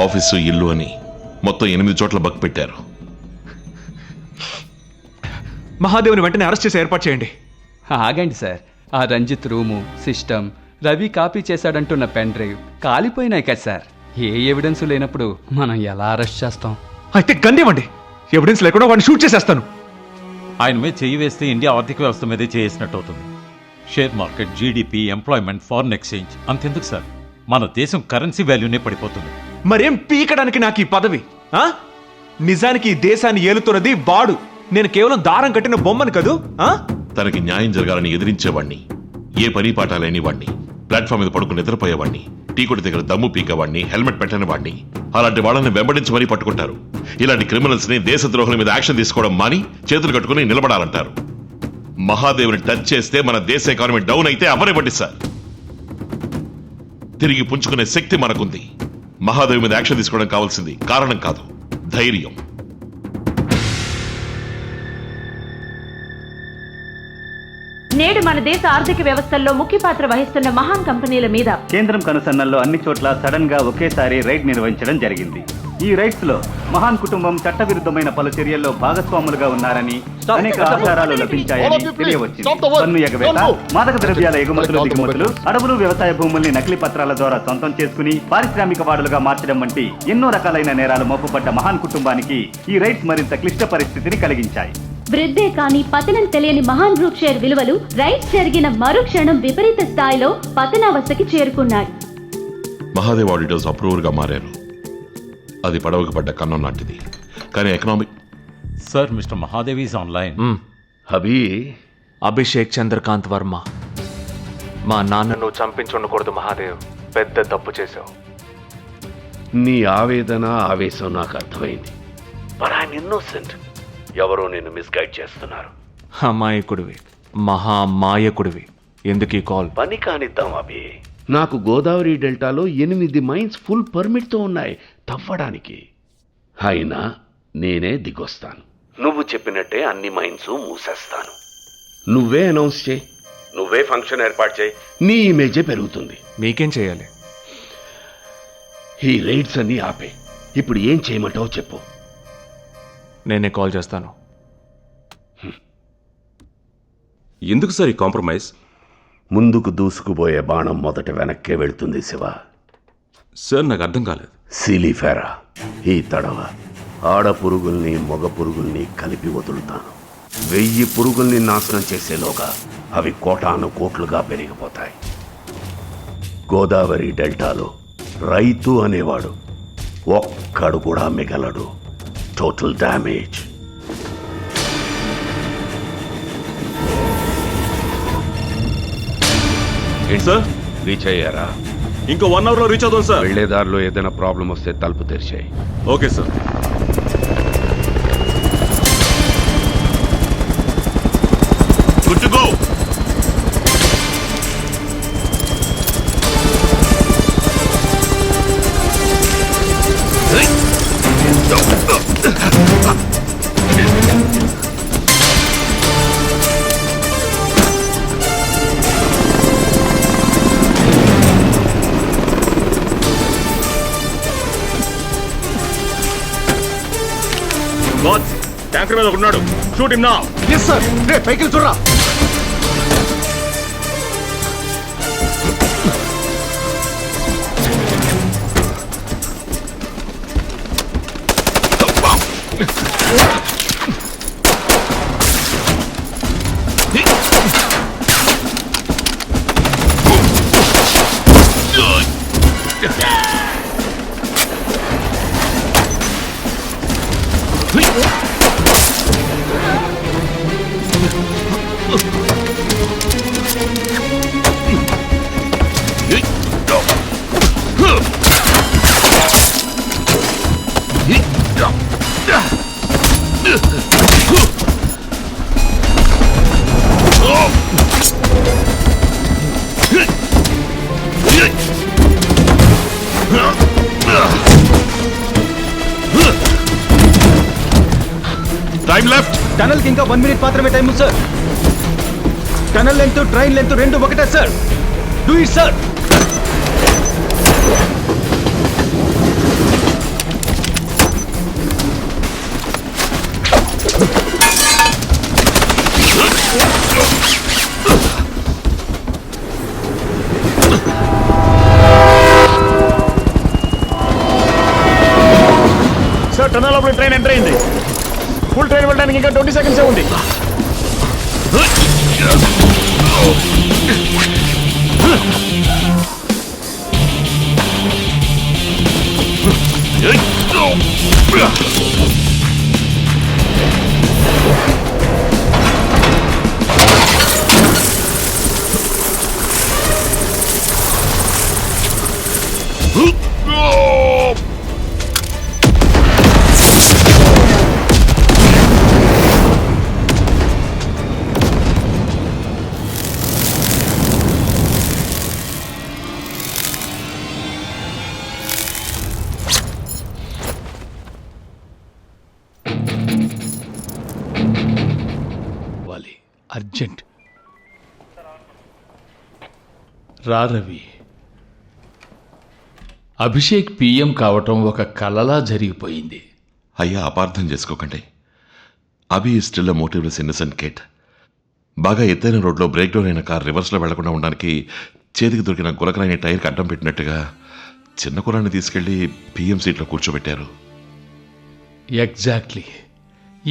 Office ఇల్లు అని మొత్తం 8 చోట్ల బక్ పెట్టారు. మహాదేవ్ని వెంటనే అరెస్ట్ చేసి ఏర్పాటు చేయండి. ఆగండి సార్, ఆ Ranjith room, system, Ravi copy చేశాడంటున్న పెన్ డ్రైవ్ కాలిపోయినాయి కదా సార్. ఏ ఎవిడెన్స్ లేనప్పుడు మనం ఎలా అరెస్ట్ చేస్తాం? అయితే గన్నివ్వండి, ఎవిడెన్స్ లేకుండా వాడిని షూట్ చేసేస్తాను. ఆయన మీద చెయ్యి వేస్తే ఇండియా ఆర్థిక వ్యవస్థ మీదే చేసినట్టు అవుతుంది. Share market, GDP, employment, foreign exchange, అంతెందుకు సార్, మన దేశం కరెన్సీ వాల్యూనే పడిపోతుంది. మరేం పీకడానికి నాకు ఈ పదవి? నిజానికి ఈ దేశాన్ని ఏలుతున్నది వాడు. నేను కేవలం దారం కట్టిన బొమ్మను కదూ. తనకి న్యాయం జరగాలని ఎదిరించేవాణ్ణి, ఏ పని పాట లేని వాణ్ణి, ప్లాట్ఫామ్ మీద పడుకుని నిద్రపోయేవాణ్ణి, టీ కొట్టి దగ్గర దమ్ము పీకేవాడిని, హెల్మెట్ పెట్టని వాడిని, అలాంటి వాళ్ళని వెంబడించి మరీ పట్టుకుంటారు. ఇలాంటి క్రిమినల్స్ ని దేశద్రోహుల మీద యాక్షన్ తీసుకోవడం మాని చేతులు కట్టుకుని నిలబడాలంటారు. మహాదేవుని టచ్ చేస్తే మన దేశ ఎకానమీ డౌన్ అయితే అవనివ్వండి సార్, తిరిగి పుంజుకునే శక్తి మనకుంది. మహాదేవి మీద యాక్షన్ తీసుకోవడం కావాల్సింది కారణం కాదు, ధైర్యం. నేడు మన దేశ ఆర్థిక వ్యవస్థల్లో ముఖ్య పాత్ర వహిస్తున్న మహాన్ కంపెనీల మీద కేంద్రం కనుసన్నల్లో అన్ని చోట్ల సడన్ గా ఒకేసారి రైడ్ నిర్వహించడం జరిగింది. ఈ రైడ్స్ లో మహాన్ కుటుంబం చట్టవిరుద్ధమైన పలు చర్యల్లో భాగస్వాములుగా ఉన్నారని అనేక ఆధారాలు లభించాయని తెలియవచ్చింది. పన్ను ఎగవేత, మాదక ద్రవ్యాల ఎగుమతులు దిగుమతులు, అడవులు, వ్యవసాయ భూముల్ని నకిలీ పత్రాల ద్వారా సొంతం చేసుకుని పారిశ్రామిక వాడులుగా మార్చడం వంటి ఎన్నో రకాలైన నేరాలు మోపబడ్డ మహాన్ కుటుంబానికి ఈ రైడ్స్ మరింత క్లిష్ట పరిస్థితిని కలిగించాయి. వృద్ధే కాని పతనం తెలియని మహాన్ గ్రూప్ షేర్ విలువలు రైట్స్ జరిగిన మరుక్షణం విపరీత స్థాయిలో పతనావస్థకి చేరుకున్నాయి. మహాదేవ్ ఆడిటర్స్ అప్రూవర్ గా మారారు. అది పడవకు పడ్డ కన్నం లాంటిది. కానీ economic sir, mister Mahadev is online. Abhishek Chandrakant Varma, మా నాన్నను చంపించుండకూడదు మహాదేవ్, పెద్ద తప్పు చేశావు. నీ ఆవేదన, ఆవేశం నాకు అర్థమైంది. But I'm innocent. ఎవరో నిన్ను మిస్గైడ్ చేస్తున్నారు. అమాయకుడివి, మహామాయకుడివి. ఎందుకు ఈ కాల్? పని కానిద్దాం అభి. నాకు గోదావరి డెల్టాలో 8 మైన్స్ ఫుల్ పర్మిట్తో ఉన్నాయి తవ్వడానికి. అయినా నేనే దిగొస్తాను. నువ్వు చెప్పినట్టే అన్ని మైన్స్ మూసేస్తాను. నువ్వే అనౌన్స్ చేయి, నువ్వే ఫంక్షన్ ఏర్పాటు చేయి, నీ ఇమేజే పెరుగుతుంది. మీకేం చేయాలి? ఈ రైడ్స్ అన్ని ఆపే. ఇప్పుడు ఏం చేయమంటావో చెప్పు. నేనే కాల్ చేస్తాను. ఎందుకు సార్ ఈ కాంప్రమైజ్? ముందుకు దూసుకుపోయే బాణం మొదట వెనక్కే వెళ్తుంది శివ. సార్ నాకు అర్థం కాలేదు. సిలిఫెరా, ఈ తడవ ఆడ పురుగుల్ని మగ పురుగుల్ని కలిపి వదులుతాను. 1000 పురుగుల్ని నాశనం చేసేలోగా అవి కోటాను కోట్లుగా పెరిగిపోతాయి. గోదావరి డెల్టాలో రైతు అనేవాడు ఒక్కడు కూడా మిగలడు. Total damage. ఏంటి సార్? రీచ్ అయ్యారా? ఇంకో 1 అవర్లో రీచ్ అవుతాం సార్. వెళ్లేదారిలో ఏదైనా ప్రాబ్లం వస్తే తలుపు తెరిచాయి. Okay sir. Good to go. Boss, tanker మీద ఉన్నాడు. Shoot him now. Yes sir. రే పైకి చూడరా. Time left. టనల్ కి ఇంకా 1 మినిట్ మాత్రమే టైం ఉంది sir. Tunnel length, train length రెండు ఒకటే sir. Do it sir. Sir tunnel లోపల ట్రైన్ ఎంటర్ అయింది. ఫుల్ ట్రైన్ వెళ్ళడానికి ఇంకా 20 సెకండ్స్ ఉంది. అర్జెంట్ రా రవి. అభిషేక్ పిఎం కావటం ఒక కలలా జరిగిపోయింది. అయ్యా, అపార్థం చేసుకోకండి. Abhi is still a motiveless innocent kid. బాగా ఎత్తైన రోడ్లో బ్రేక్ డౌన్ అయిన కార్ రివర్స్లో వెళ్లకుండా ఉండడానికి చేతికి దొరికిన గులకరాని టైర్కి అడ్డం పెట్టినట్టుగా చిన్న కురాన్ని తీసుకెళ్లి పిఎం సీట్లో కూర్చోబెట్టారు. ఎగ్జాక్ట్లీ.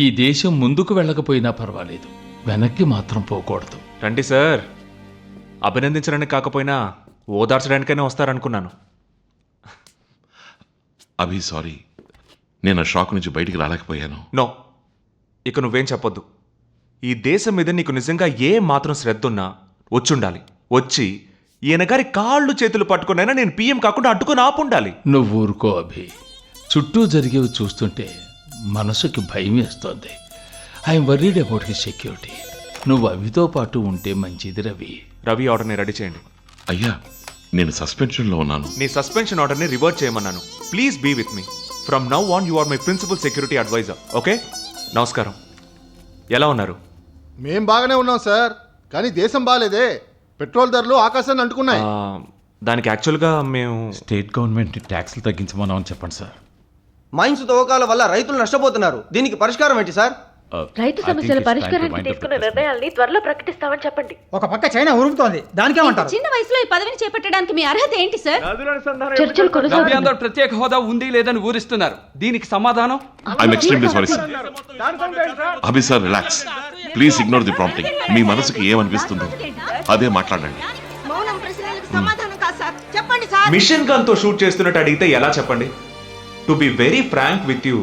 ఈ దేశం ముందుకు వెళ్ళకపోయినా పర్వాలేదు, వెనక్కి మాత్రం పోకూడదు. రండి సార్, అభినందించడానికి కాకపోయినా ఓదార్చడానికైనా వస్తారనుకున్నాను. అభి సారీ, నేను ఆ షాక్ నుంచి బయటికి రాలేకపోయాను. నో, ఇక నువ్వేం చెప్పొద్దు. ఈ దేశం మీద నీకు నిజంగా ఏ మాత్రం శ్రద్ధ ఉన్నా వచ్చుండాలి. వచ్చి ఈయన గారి కాళ్ళు చేతులు పట్టుకునైనా నేను పిఎం కాకుండా అడ్డుకొని ఆపుండాలి. నువ్వు ఊరుకో అభి. చుట్టూ జరిగేవి చూస్తుంటే మనసుకి భయం వేస్తోంది. I'm worried about his security. నువ్వు అవితో పాటు ఉంటే మంచిది రవి. రవి ఆర్డర్ని రెడీ చేయండి. అయ్యా, నేను సస్పెన్షన్లో ఉన్నాను. నీ సస్పెన్షన్ ఆర్డర్ని రివర్ట్ చేయమన్నాను. Please be with me. From now on you are my principal security adviser. Okay? నమస్కారం. ఎలా ఉన్నారు? మేం బాగానే ఉన్నాం సార్, కానీ దేశం బాగాలేదే. పెట్రోల్ ధరలు ఆకాశాన్ని అంటుకున్నాయి. దానికి యాక్చువల్గా మేము స్టేట్ గవర్నమెంట్ ట్యాక్స్లు తగ్గించమన్నామని చెప్పండి సార్. మైన్స్ తవ్వకాల వల్ల రైతులు నష్టపోతున్నారు. దీనికి పరిష్కారం ఏంటి సార్? రైతు సమస్యల పరిష్కారానికి తీసుకున్న నిర్ణయాల్ని త్వరలో ప్రకటిస్తామని చెప్పండి. ఒక పక్క చైనా ఉరుకుతోంది, దానికేమంటారు? చిన్న వయసులో ఈ పదవిని చేపట్టడానికి మీ అర్హత ఏంటి సార్? రవి అందరూ ప్రత్యేక హోదా ఉంది లేదని ఊరిస్తున్నారు. దీనికి సమాధానం? I'm extremely sorry sir. Abhi sir, relax. Please ignore the prompting. మీ మనసుకి ఏమనిపిస్తుందో అదే మాట్లాడండి. మౌనం ప్రశ్నలకు సమాధానం కాదు సార్, చెప్పండి సార్. మిషన్ గన్ తో షూట్ చేస్తున్నట్టు అడిగితే ఎలా చెప్పండి? To be very frank with you,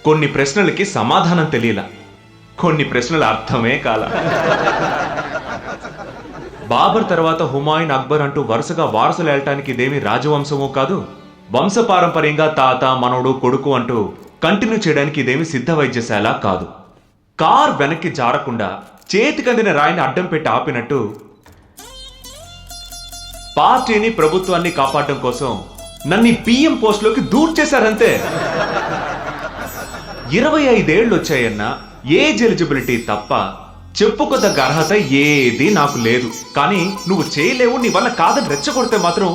కొన్ని ప్రశ్నలకి సమాధానం తెలియలా, కొన్ని ప్రశ్నల అర్థమే కాల. బాబర్ తర్వాత హుమాయూన్, అక్బర్ అంటూ వరుసగా వారసులు వెళ్ళటానికి ఇదేమి రాజవంశమూ కాదు. వంశపారంపర్యంగా తాత, మనవడు, కొడుకు అంటూ కంటిన్యూ చేయడానికి ఇదేమి సిద్ధ వైద్యశాల కాదు. కార్ వెనక్కి జారకుండా చేతికందిన రాయిని అడ్డం పెట్టి ఆపినట్టు పార్టీని, ప్రభుత్వాన్ని కాపాడడం కోసం నన్ను పిఎం పోస్ట్ లోకి దూర్ చేశారంతే. 25 ఏళ్ళు వచ్చాయన్నా ఏజ్ ఎలిజిబిలిటీ తప్ప చెప్పుకోదగ్గ అర్హత ఏది నాకు లేదు. కానీ నువ్వు చేయలేవు, నీ వల్ల కాదని రెచ్చగొడితే మాత్రం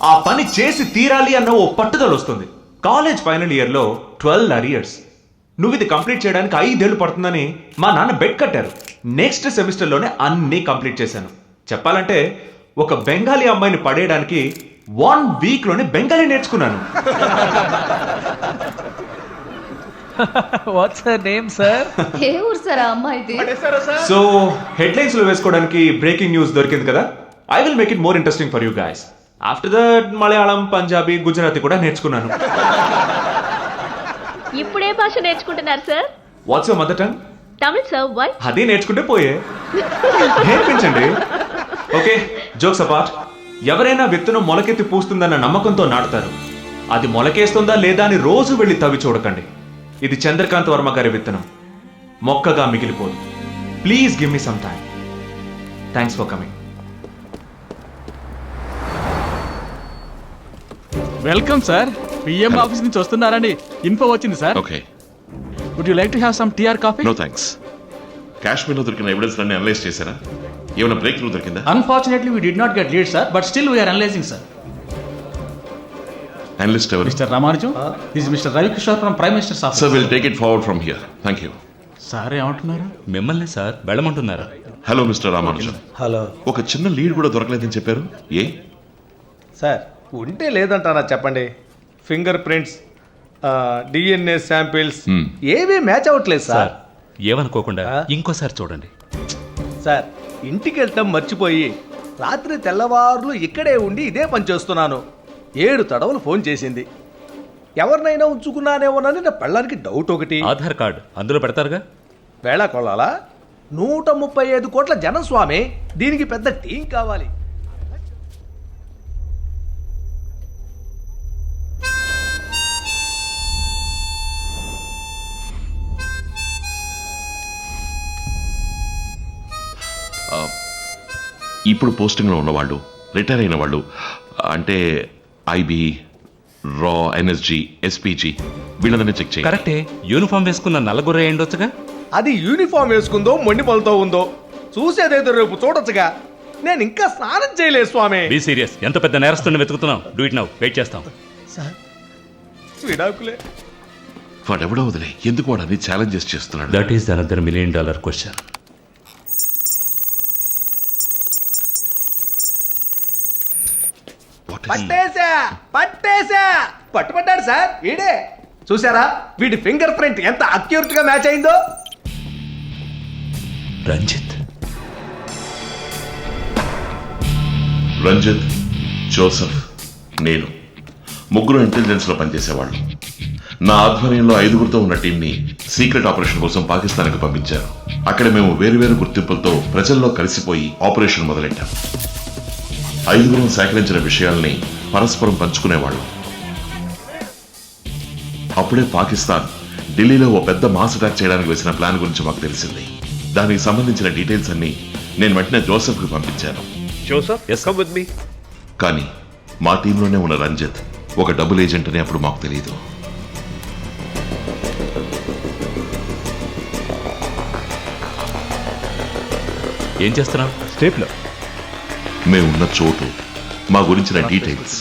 ఆ పని చేసి తీరాలి అన్న ఓ పట్టుదల వస్తుంది. కాలేజ్ ఫైనల్ ఇయర్ లో 12 అరియర్స్. నువ్వు ఇది కంప్లీట్ చేయడానికి 5 ఏళ్ళు పడుతుందని మా నాన్న బెట్ కట్టారు. నెక్స్ట్ సెమిస్టర్ లోనే అన్ని కంప్లీట్ చేశాను. చెప్పాలంటే ఒక బెంగాలీ అమ్మాయిని పడేయడానికి 1 వీక్ లోనే బెంగాలీ నేర్చుకున్నాను. What's her name sir? ఏ ఊరు సార్ ఆ అమ్మాయిది? సో హెడ్లైన్స్ లో వేసుకోవడానికి బ్రేకింగ్ న్యూస్ దొరికింది కదా. I will make it more interesting for you guys. After that Malayalam, Punjabi, Gujarati కూడా నేర్చుకున్నాను. ఇప్పుడే భాష నేర్చుకుంటున్నారు sir? What's your mother tongue? Tamil sir. Why? అది నేర్చుకుంటే పోయే, నేర్పించండి. Okay, jokes apart. ఎవరైనా విత్తనం మొలకెత్తి పూస్తుందన్న నమ్మకంతో నాటుతారు. అది మొలకేస్తుందా లేదా అని రోజు వెళ్ళి తవ్వి చూడకండి. ఇది చంద్రకాంత్ వర్మ గారి విత్తనం, మొక్కగా మిగిలిపోదు. Please give me some time. Thanks for coming. Welcome sir. PM office నుంచి వస్తున్నారని ఇన్ఫో వచ్చింది sir. Okay, would you like to have some tea or coffee? No thanks. కాశ్మీర్లో దొరికిన ఎవిడెన్స్ అన్ని అనలైజ్ చేశారా? ఏమైనా బ్రేక్ త్రూ దొరికిందా? Unfortunately we did not get lead sir, but still we are analysing sir. Analyst ఎవరు? Mister Ramanujam, this mister Ravi Kishore from prime minister's office. Sir, will take it forward from here. Thank you. Sir ఏమంటున్నారు? మిమ్మల్ని sir వెళ్ళమంటున్నారు. Hello mister Ramanujan. Hello ఒక చిన్న lead కూడా దొరకలేదని చెప్పారు. ఏ sir ఉంటే లేదంటారా చెప్పండి. ఫింగర్ ప్రింట్స్, డిఎన్ఏ శాంపిల్స్ ఏవీ మ్యాచ్ అవ్వట్లేదు సార్. ఏమనుకోకుండా ఇంకోసారి చూడండి. సార్ ఇంటికి వెళ్తాం మర్చిపోయి రాత్రి తెల్లవారులు ఇక్కడే ఉండి ఇదే పని చేస్తున్నాను. 7 తడవలు ఫోన్ చేసింది. ఎవరినైనా ఉంచుకున్నానేమోనని నా పెళ్ళానికి డౌట్ ఒకటి. ఆధార్ కార్డు అందులో పెడతారుగా. వేళ కొల్లాలా 135 కోట్ల జనం స్వామి. దీనికి పెద్ద టీం కావాలి. ఇప్పుడు పోస్టింగ్లో ఉన్నవాళ్ళు, రిటైర్ అయిన వాళ్ళు, అంటే ఐబీ, రా, ఎన్ఎస్జీ, ఎస్పీజీ వీళ్ళని చెక్ చేయండి. కరెక్టే. యూనిఫామ్ వేసుకున్న నల్లగుర్ర ఏండొచ్చుగా. అది యూనిఫామ్ వేసుకుందో మొండి పళ్ళతో ఉందో చూసేదేదో రేపు చూడొచ్చుగా. నేను ఇంకా స్నానం చేయలేదు స్వామి. Be serious. ఎంత పెద్ద నేరస్తుని వెతుకుతున్నాం. Do it now. వెయిట్ చేస్తాం. సార్ విడాకులే. వాడెవడో వదిలే, ఎందుకు వాడని ఛాలెంజెస్ చేస్తున్నాడు. That is another $1 million question. పట్టేశా పట్టుబడ్డాడు సార్. వీడే చూసారా, వీడి ఫింగర్ ప్రింట్ ఎంత అక్యూరేట్ గా మ్యాచ్ అయిందో. రంజిత్, జోసెఫ్, నేను ముగ్గురు ఇంటెలిజెన్స్ లో పనిచేసేవాళ్ళు. నా ఆధ్వర్యంలో 5గురితో ఉన్న టీంని సీక్రెట్ ఆపరేషన్ కోసం పాకిస్తాన్కి పంపించారు. అక్కడ మేము వేరువేరు గుర్తింపులతో ప్రజల్లో కలిసిపోయి ఆపరేషన్ మొదలెట్టాం. 5గురం సేకరించిన విషయాల్ని పరస్పరం పంచుకునేవాళ్ళు. అప్పుడే పాకిస్తాన్ ఢిల్లీలో ఓ పెద్ద మాస్ అటాక్ చేయడానికి వేసిన ప్లాన్ గురించి మాకు తెలిసింది. దానికి సంబంధించిన డీటెయిల్స్ అన్ని నేను వెంటనే జోసెఫ్కి పంపించాను. కానీ మా టీంలోనే ఉన్న రంజిత్ ఒక డబుల్ ఏజెంట్ అని అప్పుడు మాకు తెలియదు. ఏం చేస్తున్నావు? స్టేట్లో మేమున్న చోటు, మా గురించిన డీటెయిల్స్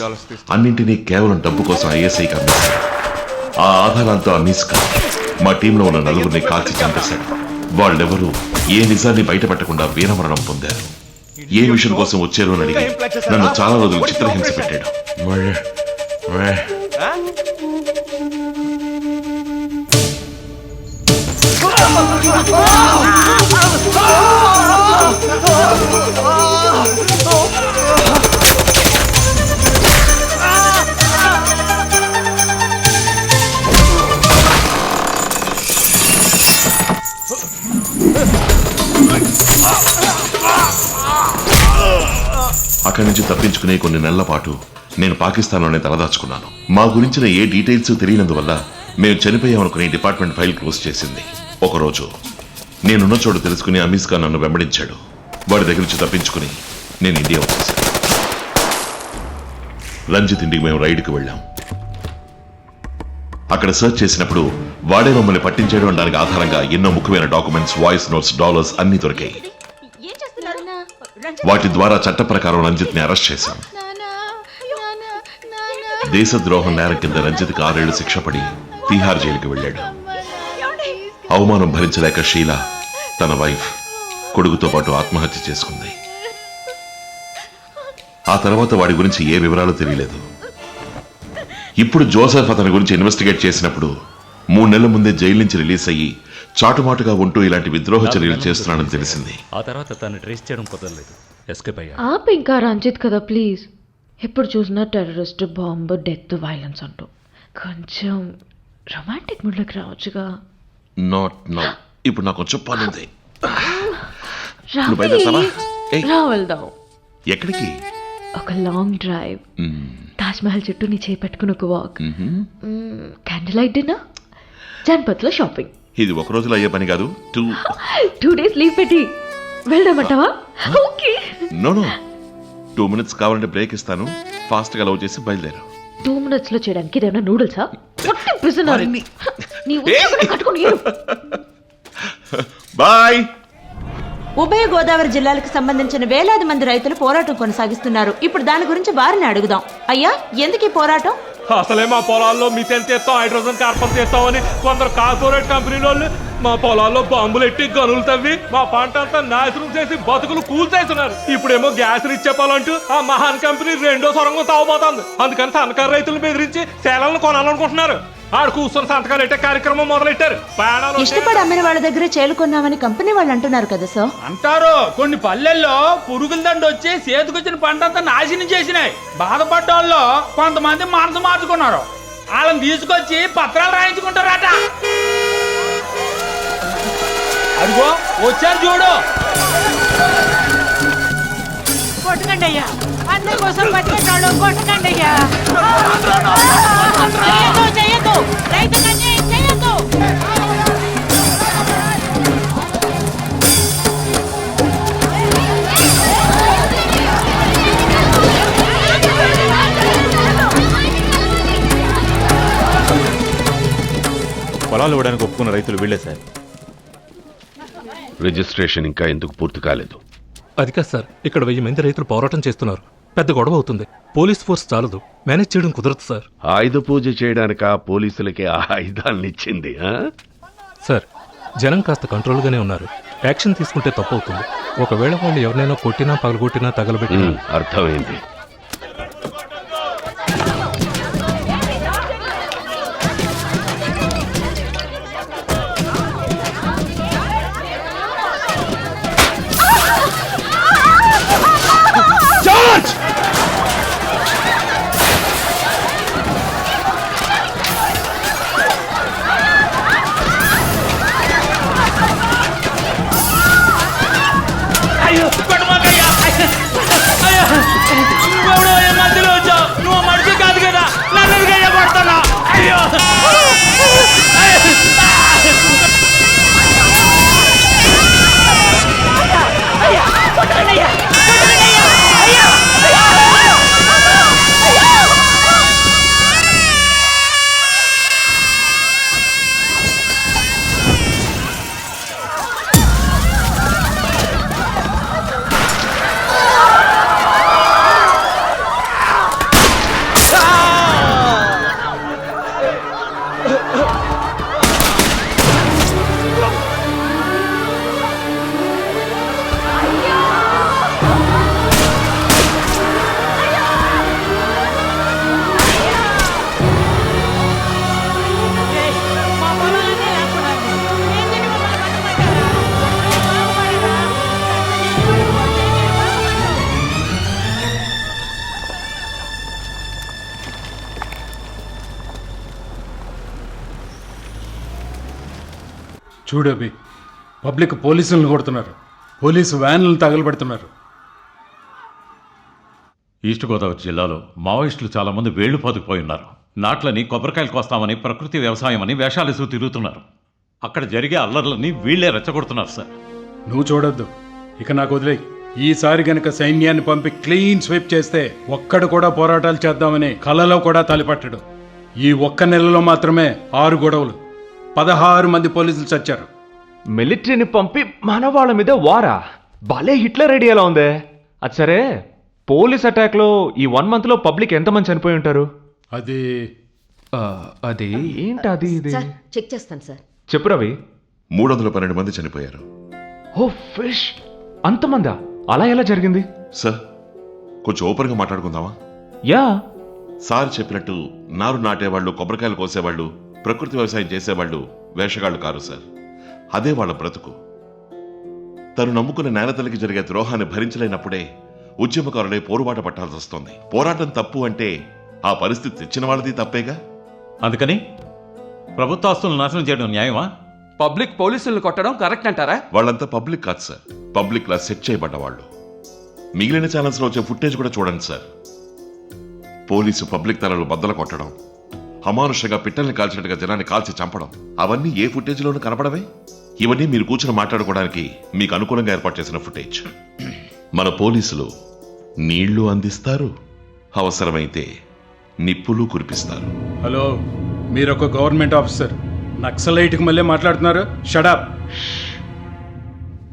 అన్నింటినీ కేవలం డబ్బు కోసం ఐఎస్ఐకి అందిస్తాడు. ఆ ఆధారాలతో అమీస్కా మా టీంలో ఉన్న 4గురిని కాల్చి చంపేశాడు. వాళ్ళెవరూ ఏ నిజాన్ని బయటపెట్టకుండా వీరమరణం పొందారు. ఏ మిషన్ కోసం వచ్చారు అని అడిగి నన్ను చాలా రోజులు చిత్రహింస పెట్టాడు. అక్కడి నుంచి తప్పించుకునే కొన్ని నెలల పాటు నేను పాకిస్తాన్లోనే తలదాచుకున్నాను. మా గురించిన ఏ డీటెయిల్స్ తెలియనందువల్ల మేము చనిపోయామనుకునే డిపార్ట్మెంట్ ఫైల్ క్లోజ్ చేసింది. ఒకరోజు నేనున్న చోటు తెలుసుకుని అమీస్కా నన్ను వెంబడించాడు. వాడి దగ్గర నుంచి తప్పించుకుని నేను ఇండియా వచ్చేసాను. రంజిత్ ఇంటికి మేము రైడ్కి వెళ్ళాం. అక్కడ సర్చ్ చేసినప్పుడు వాడే మమ్మల్ని పట్టించేయడం అనడానికి ఆధారంగా ఎన్నో ముఖ్యమైన డాక్యుమెంట్స్, వాయిస్ నోట్స్, డాలర్స్ అన్ని దొరికాయి. వాటి ద్వారా చట్ట ప్రకారం రంజిత్ ని అరెస్ట్ చేశాం. దేశద్రోహం నేరం కింద రంజిత్కి 6 ఏళ్లు శిక్ష పడి తీహార్ జైలుకి వెళ్ళాడు. అవమానం భరించలేక షీలా తన వైఫ్, కొడుకుతో పాటు ఆత్మహత్య చేసుకుంది. ఆ తర్వాత వాడి గురించి ఏ వివరాలు తెలియలేదు. ఇప్పుడు జోసెఫ్ అతని గురించి ఇన్వెస్టిగేట్ చేసినప్పుడు 3 నెలల ముందే జైలు నుంచి రిలీజ్ అయ్యి చాటుమాటుగా ఉంటూ ఇలాంటి విద్రోహ చర్యలు చేస్తున్నాడని తెలిసింది. ఆ తర్వాత తను ట్రేస్ చేయడం కుదరలేదు. ఎస్కేప్ అయ్యా. ఆప్ ఇంకా రంజిత్ కదా ప్లీజ్. ఎప్పుడు చూసినా టెర్రరిస్ట్, బాంబు, డెత్, వైలెన్స్ అంటూ కొంచెం రొమాంటిక్ మూడ్లోకి రావచ్చుగా. Not now. ఇప్పుడు నాకు కొంచెం పని ఉంది. రా వెళ్దాం. ఎక్కడికి? ఒక లాంగ్ డ్రైవ్, తాజ్ మహల్ చుట్టూ నీ చేయి పెట్టుకుని ఒక walk, candle light dinner, Janpath లో షాపింగ్. ఇది ఒక రోజులో అయ్యే పని కాదు. 2 days లీవ్ పెట్టి వెళ్దామంటావా? ఓకే. నో 2 minutes కావాలంటే బ్రేక్ ఇస్తాను. ఫాస్ట్ గా లవ్ చేసి బయలుదేరు. 2 minutes లో చేయడానికి ఇదేమన్నా నూడిల్సా? బాయ్. ఉభయ గోదావరి జిల్లాలకు సంబంధించిన వేలాది మంది రైతులు పోరాటం కొనసాగిస్తున్నారు. ఇప్పుడు దాని గురించి వారిని అడుగుదాం. అయ్యా, ఎందుకు ఈ పోరాటం? అసలే మా పొలాల్లో మిథేన్ తీస్తాం, హైడ్రోజన్ కార్బన్ తీస్తామని కొందరు కార్పొరేట్ కంపెనీల వాళ్ళు మా పొలాల్లో బాంబులు ఎట్టి గనులు తవ్వి మా పంట అంతా నాశనం చేసి బతుకులు కూల్చేస్తున్నారు. ఇప్పుడేమో గ్యాస్ ఇచ్చేపాలంటూ ఆ మహాన్ కంపెనీ రెండో సొరంగం తావబోతోంది. అందుకని సన్నకారు రైతులను బెదిరించి సేలలను కొనాలనుకుంటున్నారు. ఆడు కూర్చొని సంతకాలు పెట్టే కార్యక్రమం మొదలెట్టారు. ఇష్టపడి అమ్మిన వాళ్ళ దగ్గర చేలుకున్నామని కంపెనీ వాళ్ళు అంటున్నారు కదా సార్. అంటారు. కొన్ని పల్లెల్లో పురుగుల దండు వచ్చి చేతికొచ్చిన పంట అంతా నాశనం చేసినాయి. బాధపడ్డోళ్ళు కొంతమంది మనసు మార్చుకున్నారు. వాళ్ళని తీసుకొచ్చి పత్రాలు రాయించుకుంటారట. అదిగో వచ్చారు చూడు. కొట్టకండి అయ్యా, అన్న కోసం బతికేటాడు కొట్టకండి అయ్యా. చేయొద్దు, రైతుకు అన్యాయం చేయొద్దు. పొలాలు ఇవ్వడానికి ఒప్పుకున్న రైతులు వీళ్ళే సార్. రిజిస్ట్రేషన్ ఇంకా ఎందుకు పూర్తి కాలేదు? అది కాదు సార్, ఇక్కడ 1000 మంది రైతులు పోరాటం చేస్తున్నారు. పెద్ద గొడవ అవుతుంది. పోలీస్ ఫోర్స్ చాలదు, మేనేజ్ చేయడం కుదరదు సార్. ఆయుధ పూజ చేయడానికి ఆ పోలీసులకి ఆ ఆయుధాలను ఇచ్చింది. సార్, జనం కాస్త కంట్రోల్గానే ఉన్నారు. యాక్షన్ తీసుకుంటే తప్పు అవుతుంది. ఒకవేళ వాళ్ళు ఎవరినైనా కొట్టినా పగలగొట్టినా తగలబెట్టినా. అర్థమైంది. మధ్యలో వచ్చావు, నువ్వు మనిషి కాదు కదా, నన్ను పడుతున్నా. అయ్యో చూడబి, పబ్లిక్ పోలీసులను కొడుతున్నారు. పోలీసు వ్యాన్లను తగలబెడుతున్నారు. ఈస్ట్ గోదావరి జిల్లాలో మావోయిస్టులు చాలా మంది వేళ్లు పాతుకుపోయి ఉన్నారు. నాట్లని కొబ్బరికాయలు కోస్తామని, ప్రకృతి వ్యవసాయం అని వేషాలేసు తిరుగుతున్నారు. అక్కడ జరిగే అల్లర్లని వీళ్లే రెచ్చగొడుతున్నారు సార్. నువ్వు చూడొద్దు, ఇక నాకు వదిలేయి. ఈసారి గనక సైన్యాన్ని పంపి క్లీన్ స్వీప్ చేస్తే ఒక్కడు కూడా పోరాటాలు చేద్దామని కలలో కూడా తలిపట్టడు. ఈ ఒక్క నెలలో మాత్రమే 6 గొడవలు, 16 మంది పోలీసులు చచ్చారు. మిలిటరీని పంపి మన వాళ్ళ మీద వారా? భలే హిట్లర్ ఐడియాలా ఉందే. అది సరే, పోలీస్ అటాక్లో ఈ 1 మంత్లో పబ్లిక్ ఎంతమంది చనిపోయి ఉంటారు? అది అది ఏంటి అది ఇది? చెక్ చేస్తాను సార్. చెప్పు రవి. 312 మంది చనిపోయారు. ఓ ఫిష్, అంతమందా? అలా ఎలా జరిగింది? సార్, కొంచెం ఓపెన్గా మాట్లాడుకుందామా? యా. సార్ చెప్పినట్టు నారు నాటేవాళ్ళు, కొబ్బరికాయలు కోసేవాళ్ళు, ప్రకృతి వ్యవసాయం చేసేవాళ్ళు వేషగాళ్లు కారు సార్. అదే వాళ్ళ బ్రతుకు. తను నమ్ముకున్న నేలతల్లికి జరిగే ద్రోహాన్ని భరించలేనప్పుడే ఉద్యమకారులే పోరుబాట పట్టాల్సి వస్తుంది. పోరాటం తప్పు అంటే ఆ పరిస్థితి తెచ్చిన వాళ్ళది తప్పేగా. అందుకని ప్రభుత్వ ఆస్తులను నాశనం చేయడం న్యాయమా? పబ్లిక్ పోలీసులను కొట్టడం కరెక్ట్ అంటారా? వాళ్ళంతా పబ్లిక్ కాదు సార్, పబ్లిక్ లా సెట్ చేయబడ్డ వాళ్ళు. మిగిలిన ఛానల్స్ లో వచ్చే ఫుటేజ్ కూడా చూడండి సార్. పోలీసు పబ్లిక్ తనలు బద్దలు కొట్టడం, అమానుషంగా పిట్టల్ని కాల్చినట్టుగా జనాన్ని కాల్చి చంపడం, అవన్నీ ఏ ఫుటేజ్లోనూ కనపడవే. ఇవన్నీ మీరు కూర్చుని మాట్లాడుకోవడానికి మీకు అనుకూలంగా ఏర్పాటు చేసిన ఫుటేజ్. మన పోలీసులు నీళ్లు అందిస్తారు, అవసరమైతే నిప్పులు కురిపిస్తారు. హలో, మీరొక గవర్నమెంట్ ఆఫీసర్, నక్సలైట్కి మళ్ళీ మాట్లాడుతున్నారు. షడప్.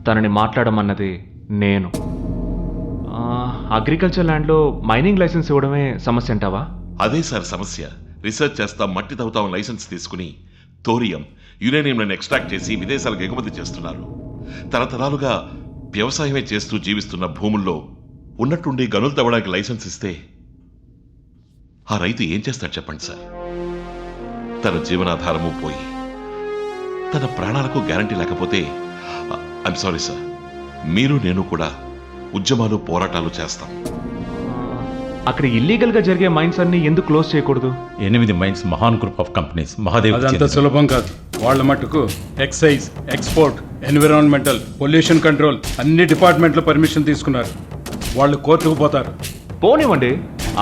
తనని మాట్లాడమన్నది నేను. అగ్రికల్చర్ ల్యాండ్లో మైనింగ్ లైసెన్స్ ఇవ్వడమే సమస్య అంటావా? అదే సార్ సమస్య. రీసెర్చ్ చేస్తాం, మట్టి తవ్వుతాం లైసెన్స్ తీసుకుని థోరియం, యురేనియంలను ఎక్స్ట్రాక్ట్ చేసి విదేశాలకు ఎగుమతి చేస్తున్నారు. తరతరాలుగా వ్యవసాయమే చేస్తూ జీవిస్తున్న భూముల్లో ఉన్నట్టుండి గనులు తవ్వడానికి లైసెన్స్ ఇస్తే ఆ రైతు ఏం చేస్తాడు చెప్పండి సార్? తన జీవనాధారము పోయి తన ప్రాణాలకు గ్యారంటీ లేకపోతే ఐఎమ్ సారీ సార్, మీరు నేను కూడా ఉద్యమాలు పోరాటాలు చేస్తాం. అక్కడ ఇల్లీగల్ గా జరిగే మైన్స్ అన్ని ఎందుకు క్లోజ్ చేయకూడదు? 8 మైన్స్ మహాన్ గ్రూప్ ఆఫ్ కంపెనీస్ మహాదేవ్ అదంత సులభం కాదు. వాళ్ళ మట్టుకు excise, export, environmental, pollution control అన్ని డిపార్ట్మెంట్లో పర్మిషన్ తీసుకున్నారు. వాళ్ళు కోర్టుకు పోతారు. పోనివ్వండి,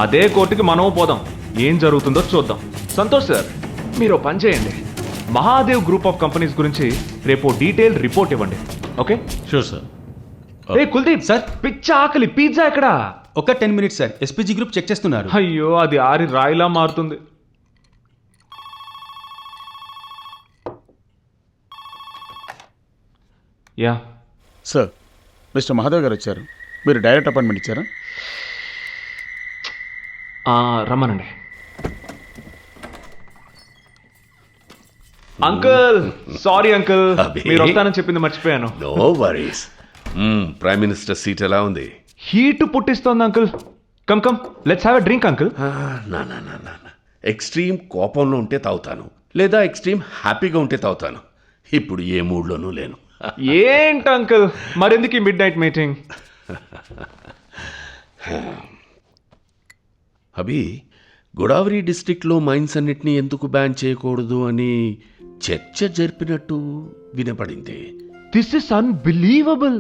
అదే కోర్టుకి మనము పోదాం. ఏం జరుగుతుందో చూద్దాం. సంతోష్ సార్, మీరు ఓ పని చేయండి. మహాదేవ్ గ్రూప్ ఆఫ్ కంపెనీస్ గురించి రేపు డీటెయిల్ రిపోర్ట్ ఇవ్వండి. ఓకే? Sure sir. ఏ కుల్దీప్ సార్, పిచ్చ ఆకలి. పిజ్జా ఎక్కడా? ఒక 10 minutes sir, SPG group check చేస్తున్నారు. అయ్యో, అది ఆరి రాయిలా మారుతుంది. యా సార్, మిస్టర్ మహాదేవ్ గారు వచ్చారు. మీరు డైరెక్ట్ అపాయింట్మెంట్ ఇచ్చారా? రమ్మనండి. అంకుల్, సారీ అంకుల్, మీరు వస్తానని చెప్పింది మర్చిపోయాను. No worries. Prime minister seat ఎలా ఉంది? హీట్ పుట్టిస్తోంది uncle. Come come, let's have a drink uncle. నా ఎక్స్ట్రీమ్ కోపంలో ఉంటే తాగుతాను, లేదా ఎక్స్ట్రీమ్ హ్యాపీగా ఉంటే తాగుతాను. ఇప్పుడు ఏ మూడ్లోనూ లేను. ఏంటి అంకుల్, మరెందుకు ఈ మిడ్ నైట్ మీటింగ్? అభి, గోదావరి డిస్ట్రిక్ట్లో మైన్స్ అన్నిటినీ ఎందుకు బ్యాన్ చేయకూడదు అని చర్చ జరిపినట్టు వినపడింది. This is unbelievable.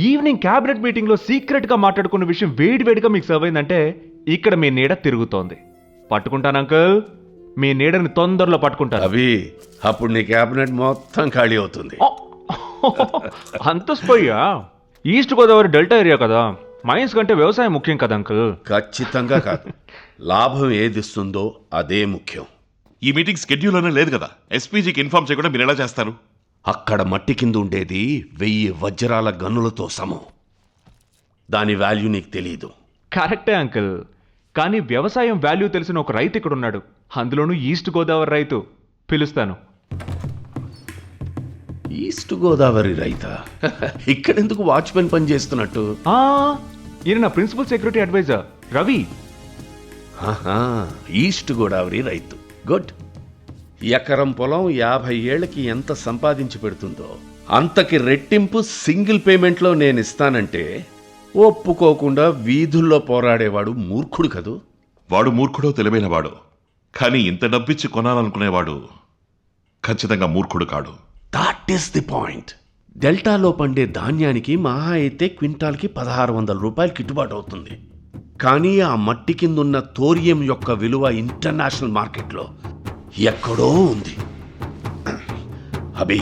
Evening cabinet meeting లో సీక్రెట్ గా మాట్లాడుకున్న విషయం వేడివేడిగా మీకు సర్వ్ అయిందంటే ఇక్కడ మీ నీడ తిరుగుతోంది. పట్టుకుంటాను అంకుల్, మీ నీడని తొందరలో పట్టుకుంటాను. అభి, అప్పుడు నీ క్యాబినెట్ మొత్తం ఖాళీ అవుతుంది. అంత స్పోయ్యా? ఈస్ట్ గోదావరి డెల్టా ఏరియా కదా, మైన్స్ కంటే వ్యవసాయం ముఖ్యం కదా అంకుల్. ఖచ్చితంగా కాదు. లాభం ఏదిస్తుందో అదే ముఖ్యం. ఈ మీటింగ్ షెడ్యూల్ అనే లేదు కదా, ఎస్పీజీకి ఇన్ఫార్మ్ చేయకుండా మీరు ఎలా చేస్తారు? అక్కడ మట్టి కింద ఉండేది 1000 వజ్రాల గన్నులతో సమం. దాని వాల్యూ నీకు తెలీదు. కరెక్టే అంకుల్, కానీ వ్యవసాయం వాల్యూ తెలిసిన ఒక రైతు ఇక్కడ ఉన్నాడు, అందులోనూ ఈస్ట్ గోదావరి రైతు. పిలుస్తాను. ఈస్ట్ గోదావరి రైతా? ఇక్కడెందుకు వాచ్మెన్ పని చేస్తున్నట్టు? ఈయన నా principal security adviser Ravi. East Godavari రైతు. గుడ్. ఎకరం పొలం 50 ఏళ్లకి ఎంత సంపాదించి పెడుతుందో అంతకి రెట్టింపు సింగిల్ పేమెంట్లో నేను ఇస్తానంటే ఒప్పుకోకుండా వీధుల్లో పోరాడేవాడు మూర్ఖుడు కదూ. వాడు మూర్ఖుడో తెలివైన వాడు, కానీ ఇంత డబ్బిచ్చి కొనాలనుకునేవాడు ఖచ్చితంగా మూర్ఖుడు కాడు. That is the point. డెల్టాలో పండే ధాన్యానికి మహా అయితే క్వింటాల్కి 1600 రూపాయలు గిట్టుబాటు అవుతుంది. కానీ ఆ మట్టి కిందున్న థోరియం యొక్క విలువ ఇంటర్నేషనల్ మార్కెట్లో ఎక్కడో ఉంది. అభి,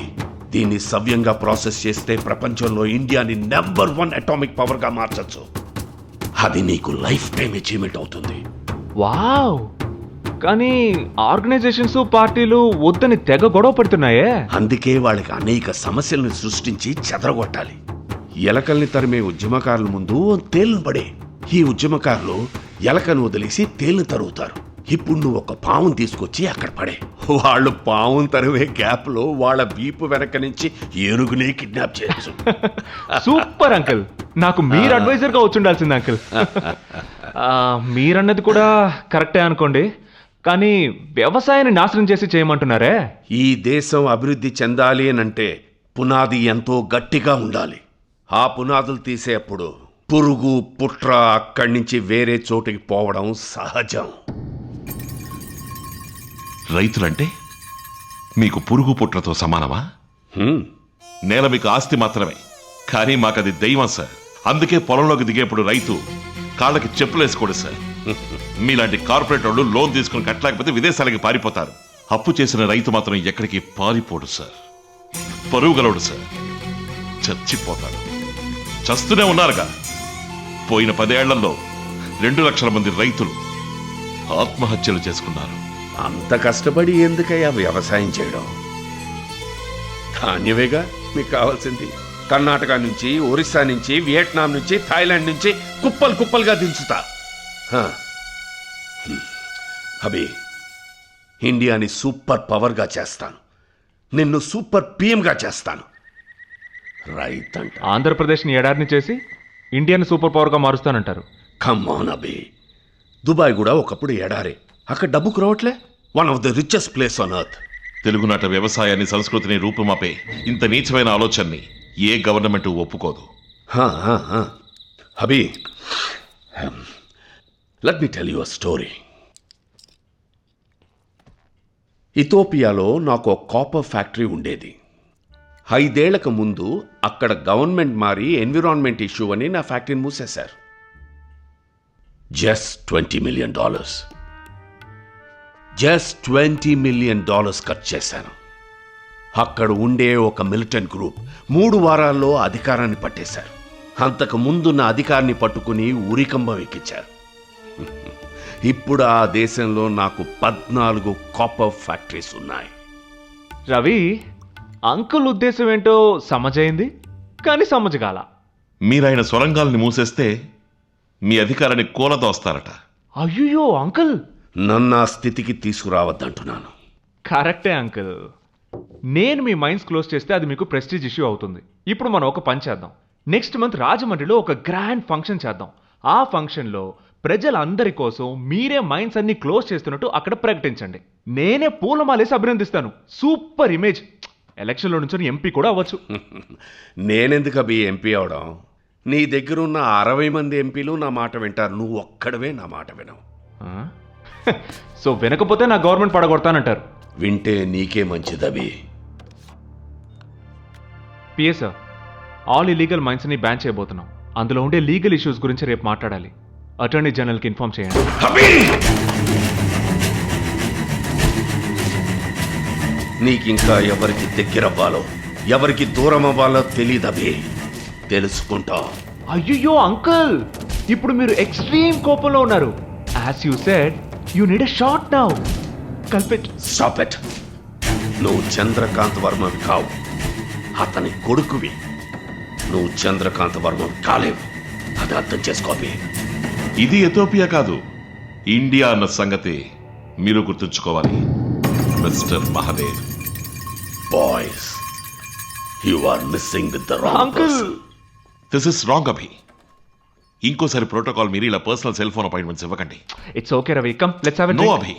దీన్ని సవ్యంగా ప్రాసెస్ చేస్తే ప్రపంచంలో ఇండియాని నెంబర్ 1 అటామిక్ పవర్గా మార్చచ్చు. అది నీకు లైఫ్ టైం అచీవ్మెంట్ అవుతుంది. వావ్! కానీ ఆర్గనైజేషన్స్, పార్టీలు వద్దని తెగ గొడవ పడుతున్నాయే. అందుకే వాళ్ళకి అనేక సమస్యలను సృష్టించి చెదరగొట్టాలి. ఎలకల్ని తరిమే ఉద్యమకారుల ముందు తేలును పడే. ఈ ఉద్యమకారులు ఎలకను వదిలేసి తేలును తరుగుతారు. ఇప్పుడు నువ్వు ఒక పావును తీసుకొచ్చి అక్కడ పడే. వాళ్ళు పావును తరివే గ్యాప్ లో వాళ్ళ వీపు వెనక నుంచి ఏనుగునే కిడ్నాప్ చేయొచ్చు. సూపర్ అంకుల్, నాకు మీరు అడ్వైజర్ గా వచ్చుండాల్సింది అంకుల్. మీరన్నది కూడా కరెక్టే అనుకోండి, కానీ వ్యవసాయాన్ని నాశనం చేసి చేయమంటున్నారే. ఈ దేశం అభివృద్ధి చెందాలి అనంటే పునాది ఎంతో గట్టిగా ఉండాలి. ఆ పునాదులు తీసేప్పుడు పురుగు పుట్ర అక్కడి నుంచి వేరే చోటుకి పోవడం సహజం. రైతులంటే మీకు పురుగు పుట్రతో సమానమా? నేల మీకు ఆస్తి మాత్రమే, కానీ మాకది దైవం సార్. అందుకే పొలంలోకి దిగేప్పుడు రైతు కాళ్ళకి చెప్పులేసుకోడు సార్. మీలాంటి కార్పొరేట్ వాళ్ళు లోన్ తీసుకుని కట్టలేకపోతే విదేశాలకి పారిపోతారు. అప్పు చేసిన రైతు మాత్రం ఎక్కడికి పారిపోడు సార్. పరుగుగలడు సార్, చచ్చిపోతాడు. చస్తూనే ఉన్నారుగా. పోయిన 10 ఏళ్లలో 2 లక్షల మంది రైతులు ఆత్మహత్యలు చేసుకున్నారు. అంత కష్టపడి ఎందుకయ్యా వ్యవసాయం చేయడం? ధాన్యమేగా మీకు కావాల్సింది. కర్ణాటక నుంచి, ఒరిస్సా నుంచి, వియట్నాం నుంచి, థాయిలాండ్ నుంచి కుప్పలు కుప్పలుగా దించుతా. అభి, ఇండియాని సూపర్ పవర్గా చేస్తాను. నిన్ను సూపర్ పిఎంగా చేస్తాను. రైట్ అంట. ఆంధ్రప్రదేశ్ని ఎడారిని చేసి ఇండియాని సూపర్ పవర్గా మారుస్తానంటారు. కమ్మాన్ అబి, దుబాయ్ కూడా ఒకప్పుడు ఎడారే. అక్కడ డబ్బుకు రావట్లే. One of the richest place on earth. తెలుగునాట వ్యవసాయాన్ని, సంస్కృతిని రూపుమాపే ఇంత నీచమైన ఆలోచనని ఏ గవర్నమెంట్ ఒప్పుకోదు. Abhi, let me tell you a story. ఇథోపియాలో నాకు ఒక కాపర్ ఫ్యాక్టరీ ఉండేది. 5 ఏళ్లకు ముందు అక్కడ గవర్నమెంట్ మారి ఎన్విరాన్మెంట్ ఇష్యూ అని నా ఫ్యాక్టరీని మూసేశారు. Just $20 million. జస్ట్ $20 million ఖర్చు చేశాను. అక్కడ ఉండే ఒక మిలిటెంట్ గ్రూప్ 3 వారాల్లో అధికారాన్ని పట్టేశారు. అంతకు ముందు నా అధికారాన్ని పట్టుకుని ఉరికంబం ఎక్కించారు. ఇప్పుడు ఆ దేశంలో నాకు 14 కాపర్ ఫ్యాక్టరీస్ ఉన్నాయి. రవి, అంకుల్ ఉద్దేశం ఏంటో సమజైంది, కానీ సమజగాల. మీరాయన సొరంగాల్ని మూసేస్తే మీ అధికారాన్ని కూలదోస్తారట. అయ్యో అంకుల్, నన్ను ఆ స్థితికి తీసుకురావద్దంటున్నాను. కరెక్టే అంకుల్. నేను మీ మైన్స్ క్లోజ్ చేస్తే అది మీకు ప్రెస్టీజ్ ఇష్యూ అవుతుంది. ఇప్పుడు మనం ఒక పని చేద్దాం. నెక్స్ట్ మంత్ రాజమండ్రిలో ఒక గ్రాండ్ ఫంక్షన్ చేద్దాం. ఆ ఫంక్షన్లో ప్రజలందరి కోసం మీరే మైన్స్ అన్ని క్లోజ్ చేస్తున్నట్టు అక్కడ ప్రకటించండి. నేనే పూలమాలేసి అభినందిస్తాను. Super image. ఎలక్షన్లో నుంచి ఎంపీ కూడా అవ్వచ్చు. నేనెందుకు అభి ఎంపీ అవడం? నీ దగ్గర ఉన్న 60 మంది ఎంపీలు నా మాట వింటారు. నువ్వు ఒక్కడవే నా మాట వినవు. సో వినకపోతే నా గవర్నమెంట్ పడగొడతానంటారు. వింటే నీకే మంచిదభి. పిఏ సార్, ఆల్ ఇలీగల్ మైన్స్ని బ్యాన్ చేయబోతున్నాం. అందులో ఉండే లీగల్ ఇష్యూస్ గురించి రేపు మాట్లాడాలి. అటార్నీ జనరల్కి ఇన్ఫార్మ్ చేయండి. నీకింకా ఎవరికి దగ్గరవ్వాలో ఎవరికి దూరం అవ్వాలో తెలీదభి. తెలుసుకుంటా. అయ్యో అంకుల్, ఇప్పుడు మీరు ఎక్స్ట్రీమ్ కోపంలో ఉన్నారు. As you said, you need a shot now. కల్పిట్. Stop it. నువ్వు చంద్రకాంత్ వర్మవి కావు, అతని కొడుకువి. నువ్వు చంద్రకాంత్ వర్మవి కాలేవు. అది అర్థం చేసుకోబి. ఇది ఎథోపియా కాదు, ఇండియా అన్న సంగతి మీరు గుర్తుంచుకోవాలి mister Mahadev. Boys, you are missing with the wrong uncle, person. This is wrong Abhi. ఇంకోసారి ప్రోటోకాల్ మీరు ఇలా పర్సనల్ సెల్ ఫోన్ అపాయింట్మెంట్స్ ఇవ్వకండి. It's okay Ravi, come let's have a no drink. Abhi,